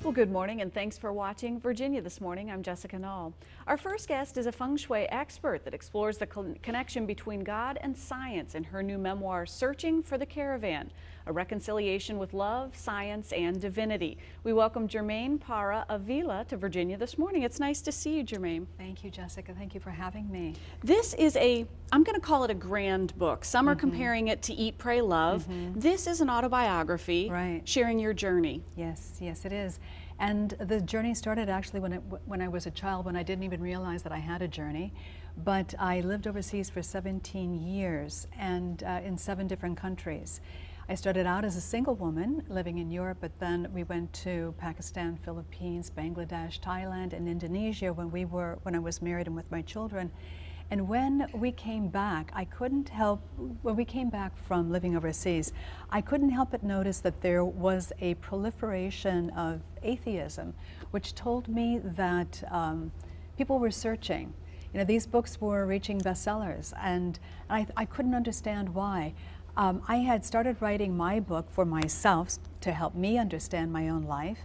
Well, good morning and thanks for watching Virginia This Morning. I'm Jessica Knoll. Our first guest is a feng shui expert that explores the connection between God and science in her new memoir, Searching for the Caravan, a reconciliation with love, science, and divinity. We welcome Germaine Parra Avila to Virginia This Morning. It's nice to see you, Germaine. Thank you, Jessica. Thank you for having me. This is I'm going to call it a grand book. Some are comparing it to Eat, Pray, Love. This is an autobiography, Right. sharing your journey. Yes, yes, it is. And the journey started actually when I was a child, when I didn't even realize that I had a journey. But I lived overseas for 17 years and in 7 different countries. I started out as a single woman living in Europe, but then we went to Pakistan, Philippines, Bangladesh, Thailand, and Indonesia when I was married and with my children. And when we came back, when we came back from living overseas, I couldn't help but notice that there was a proliferation of atheism, which told me that people were searching. You know, these books were reaching bestsellers, and I couldn't understand why. I had started writing my book for myself to help me understand my own life.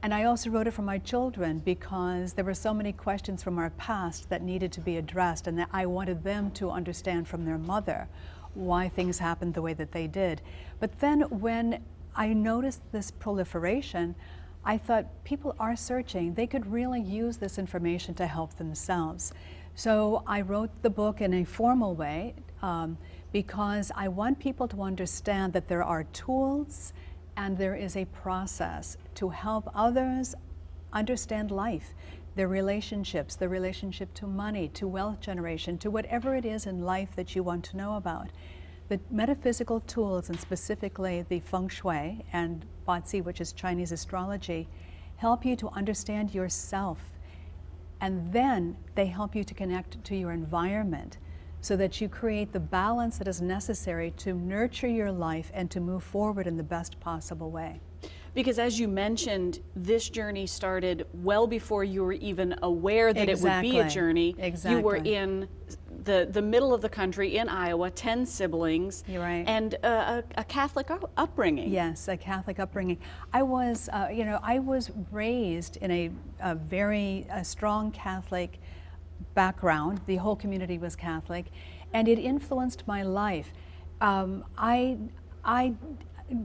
And I also wrote it for my children because there were so many questions from our past that needed to be addressed, and that I wanted them to understand from their mother why things happened the way that they did. But then when I noticed this proliferation, I thought people are searching. They could really use this information to help themselves. So I wrote the book in a formal way because I want people to understand that there are tools and there is a process to help others understand life, their relationships, their relationship to money, to wealth generation, to whatever it is in life that you want to know about. The metaphysical tools, and specifically the feng shui and Bazi, which is Chinese astrology, help you to understand yourself. And then they help you to connect to your environment, so that you create the balance that is necessary to nurture your life and to move forward in the best possible way. Because as you mentioned, this journey started well before you were even aware that it would be a journey. Exactly. You were in the middle of the country in Iowa, 10 siblings, You're right. And a Catholic upbringing. Yes, a Catholic upbringing. I was raised in a very strong Catholic background. The whole community was Catholic, and it influenced my life. I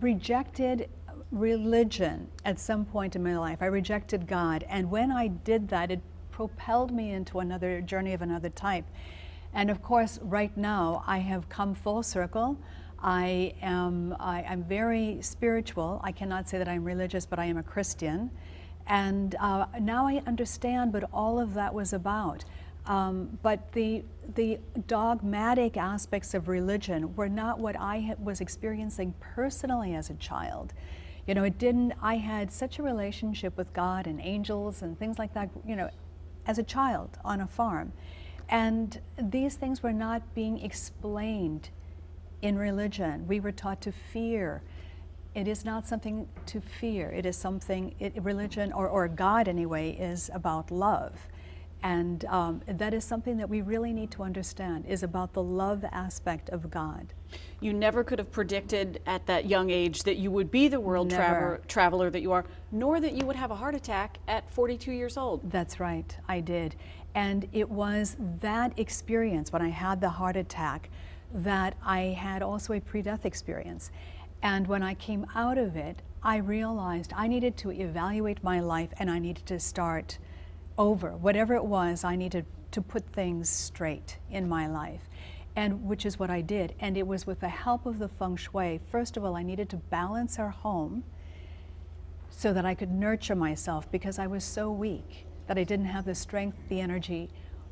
rejected religion at some point in my life. I rejected God, and when I did that, it propelled me into another journey of another type. And of course, right now, I have come full circle. I'm very spiritual. I cannot say that I'm religious, but I am a Christian. And now I understand what all of that was about. But the dogmatic aspects of religion were not what I was experiencing personally as a child. You know, I had such a relationship with God and angels and things like that, you know, as a child on a farm. And these things were not being explained in religion. We were taught to fear. It is not something to fear. It is something, religion, or God anyway, is about love. And that is something that we really need to understand, is about the love aspect of God. You never could have predicted at that young age that you would be the world traveler that you are, nor that you would have a heart attack at 42 years old. That's right, I did. And it was that experience, when I had the heart attack, that I had also a pre-death experience. And when I came out of it, I realized I needed to evaluate my life, and I needed to start over. Whatever it was, I needed to put things straight in my life, and which is what I did. And it was with the help of the feng shui. First of all, I needed to balance our home so that I could nurture myself, because I was so weak that I didn't have the strength, the energy,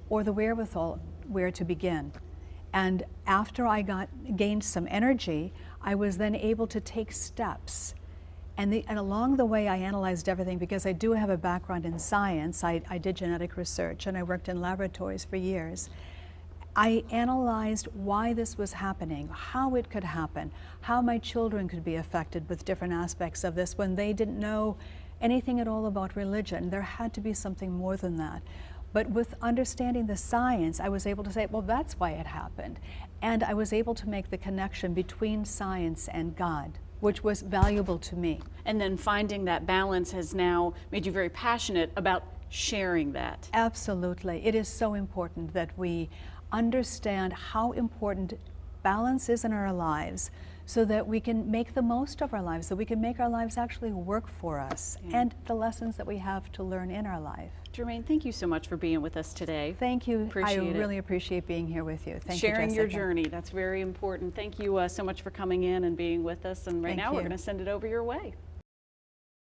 or the wherewithal where to begin. And after I gained some energy, I was then able to take steps. And along the way, I analyzed everything, because I do have a background in science. I did genetic research, and I worked in laboratories for years. I analyzed why this was happening, how it could happen, how my children could be affected with different aspects of this when they didn't know anything at all about religion. There had to be something more than that. But with understanding the science, I was able to say, well, that's why it happened. And I was able to make the connection between science and God. which was valuable to me. And then finding that balance has now made you very passionate about sharing that. Absolutely. It is so important that we understand how important balance is in our lives so that we can make the most of our lives, so we can make our lives actually work for us, and the lessons that we have to learn in our life. Germaine, thank you so much for being with us today. Thank you. Appreciate I it. really appreciate being here with you. Thank you, Sharing your Jessica. journey, that's very important. Thank you so much for coming in and being with us. And right Thank now we're you. going to send it over your way.